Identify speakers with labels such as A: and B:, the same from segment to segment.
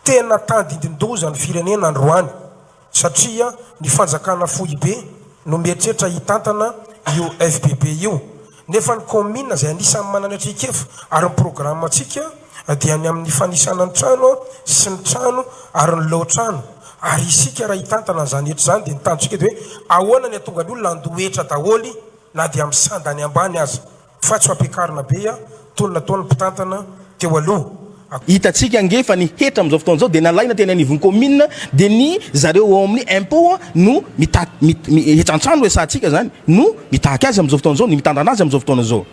A: tena tandindindoza ny firenena androany satria ny fanjakana foibe no mieritreritra hitantana io FPP io nefa ny commune zay anisan'ny manana atrikefa ary ny programme atsika dia ny amin'ny fanisana ny trano sy ny trano ary ny lotrano ary isika raha hitantana zany etra zany dia nitantsika hoe ahoana ny atonga ny olona andoetra daholy na dia misandany ambany aza fa tsy ampiakarina be tonona taony mpitantana teo aloha
B: hitatsika ngefa ny hetra am'izao fotoana zao dia nalaina teny anivon'ny commune dia ny zareo ao amin'ny impôt no hetrantrano resantsika zany no mitahaky azy am'izao fotoana zao ny mitandrina azy am'izao fotoana zao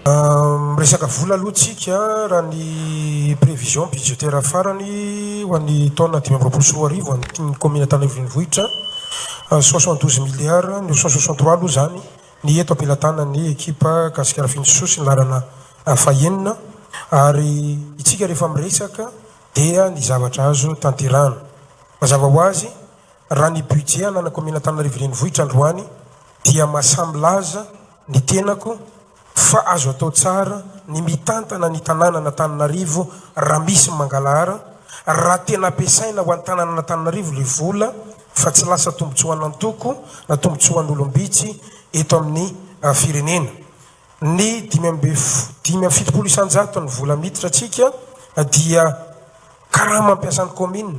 A: resaka vola aloha tsika raha ny prévision budgétaire farany ho an'ny taona 2024 an'ny commune Tananarivo 72 milliards 963 aloha zany ny eto ampelatana ny ekipa kasikara finsosy ny larana fahenina ary itsika rehefa miresaka dia ny zavatra azo tanterana mazava ho azy raha ny budget anana commune Tananarivo renivohitra androany dia mahasamylaza ny tenako fa azo atao tsara ny mitantana ny tanànana Tananarivo raha misy mangalara raha tena ampiasaina ho an'ny tanànana Tananarivo le vola fa tsy lasa tombotsoana antoko na tombotsoan'olombitsy eto amin'ny firenena ny 570 isanjato ny vola miditra atsika dia karaha mampiasan'ny commune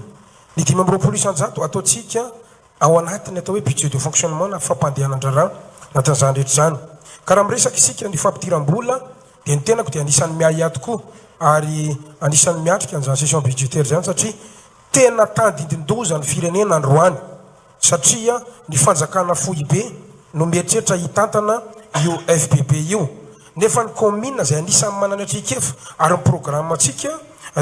A: ny 520 isanjato ataotsika ao anatiny atao hoe budget de fonctionnement na fampandehanan-drara anatin'izany rehetra zany karaha miresaka isika ny fampidiram-bola dia ny tenako dia anisan'ny miaia tokoa ary anisan'ny miatrika an'izany session budgétaire zany satria tena tandindindoza ny firenena androany satria ny fanjakana foibe no mieritreritra hitantana io FPP io nefa ny commune zay anisan'ny manana atrikefa ary ny programme atsika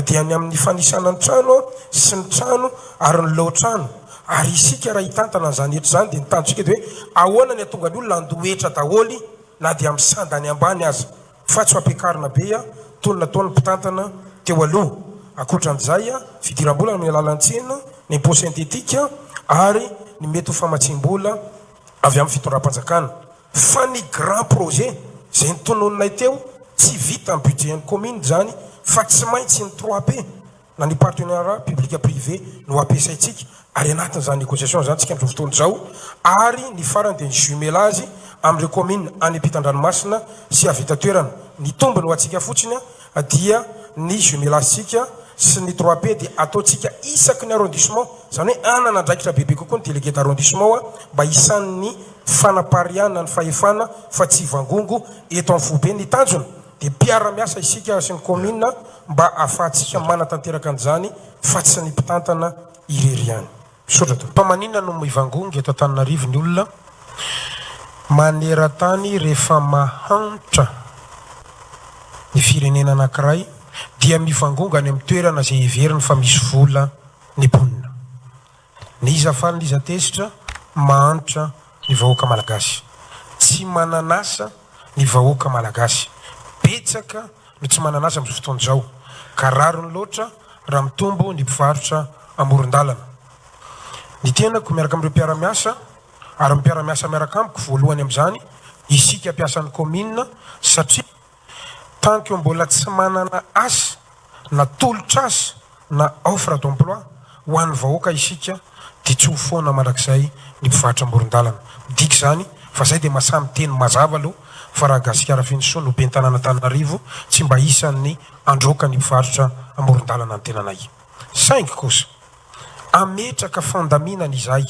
A: dia ny amin'ny fanisana ny trano sy ny trano ary ny lotrano ary isika raha hitantana zany etra zany dia nitantsika hoe ahoana ny atonga ny olona andoetra daholy na dia misandany ambany aza fa tsy ampiakarina be tonona taony mpitantana teo aloha akoatran'izay fidiram-bola amin'ny alalantsena ny impôt synthétique ary ny mety ho famatsim-bola avy amin'ny fitondram-panjakana fa ny grand projet zay nitonononay teo tsy vita amin'ny budget ny commune zany fa tsy maintsy ny 3P na ny partenariat public privé no ampiasaitsika ary anatin'izany négociation zany tsika amin'izao fotoana zao ary ny farany dia ny jumelage amin'ireo commune any ampitan-dranomasina sy avita toerana ny tombony ho antsika fotsiny dia ny jumelage tsika sy ny 3P dia ataotsika isaky ny arrondissement zany hoe anana andraikitra bebe kokoa ny délégué d'arrondissement mba isan'ny fanapariana ny fahefana fa tsy vangongo eto amin'ny fobe ny tanjona dia mpiara-miasa isika sy ny commune mba ahafahantsika manatanteraka an'izany fa tsy ny mpitantana irery ihany misaotra to mpamanina no mivangongo eto Antananarivo ny olona maneran-tany rehefa mahantra ny firenena anankiray dia mivangongo any amin'ny toerana zay heveriny fa misy vola ny ponina ny iza faly ny iza tesitra mahantra ny vahoaka malagasy tsy mananasa ny vahoaka malagasy betsaka no tsy mananasa amin'izao fotoana izao ka rarony loatra raha mitombo ny mpivarotra amoron-dalana ny tenako miaraka amin'ireo mpiara-miasa ary mpiara-miasa miaraka amiko voalohany amin'izany isika mpiasan'ny commune satria tant que mbola tsy manana asa na tolotra asa na offre d'emploi ho an'ny vahoaka isika dia tsy ho foana mandrakizay ny mpivarotra amoron-dalana midika zany fa zay dia masamy teny mazava aloha fa raha gasikara finiso no be ny tanàna Tananarivo tsy mba isan'ny androka ny mpivarotra amoron-dalana ny tenanay saingy kosa ametraka fandaminana izay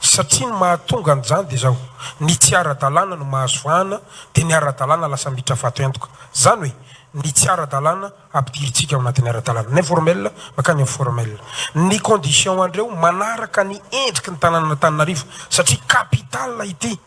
A: satria ny mahatonga an'izany dia zao ny tsy ara-dalàna no mahazo vahana dia ny ara-dalàna lasa miditra vato antoka zany hoe ny tsy ara-dalàna ampidiritsika ao anatin'ny ara-dalàna ny informel makany informel ny condition andreo manaraka ny endriky ny tanàna Tananarivo satria capitale ity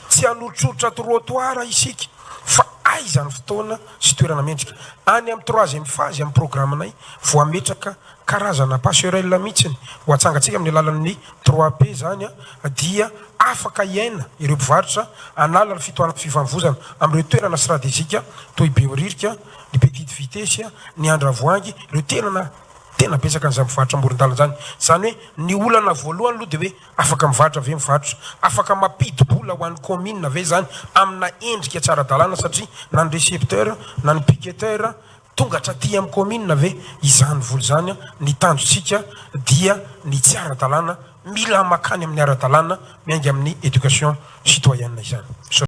A: tsy hanolotrotra trottoir isika fa aizany fotoana sy toerana mendrika any amin'ny 3e phase amin'ny programmenay voametraka karazana passerelle mihitsiny ho atsangatsika amin'ny alalan'ny 3P zany dia afaka iaina ireo mpivarotra anala ny fitoanana fifanovozana amin'ireo toerana stratégika toy Behoririka ny petite vitesse ny Andravoangy ireo tena betsaka an'izany mivarotra amoron-dalana zany zany hoe ny olana voalohany aloha dia hoe afaka mivarotra ve mivarotra afaka mampidi-bola ho an'ny commune ve zany amina endrika tsara-dalàna satria na ny récepteur na ny piqueteur tonga hatraty amin'ny commune ve izany voly zany ny tandrotsika dia ny tsy ara-dalàna mila makany amin'ny ara-dalàna miainga amin'ny éducation citoyenne izany.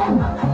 C: Thank you.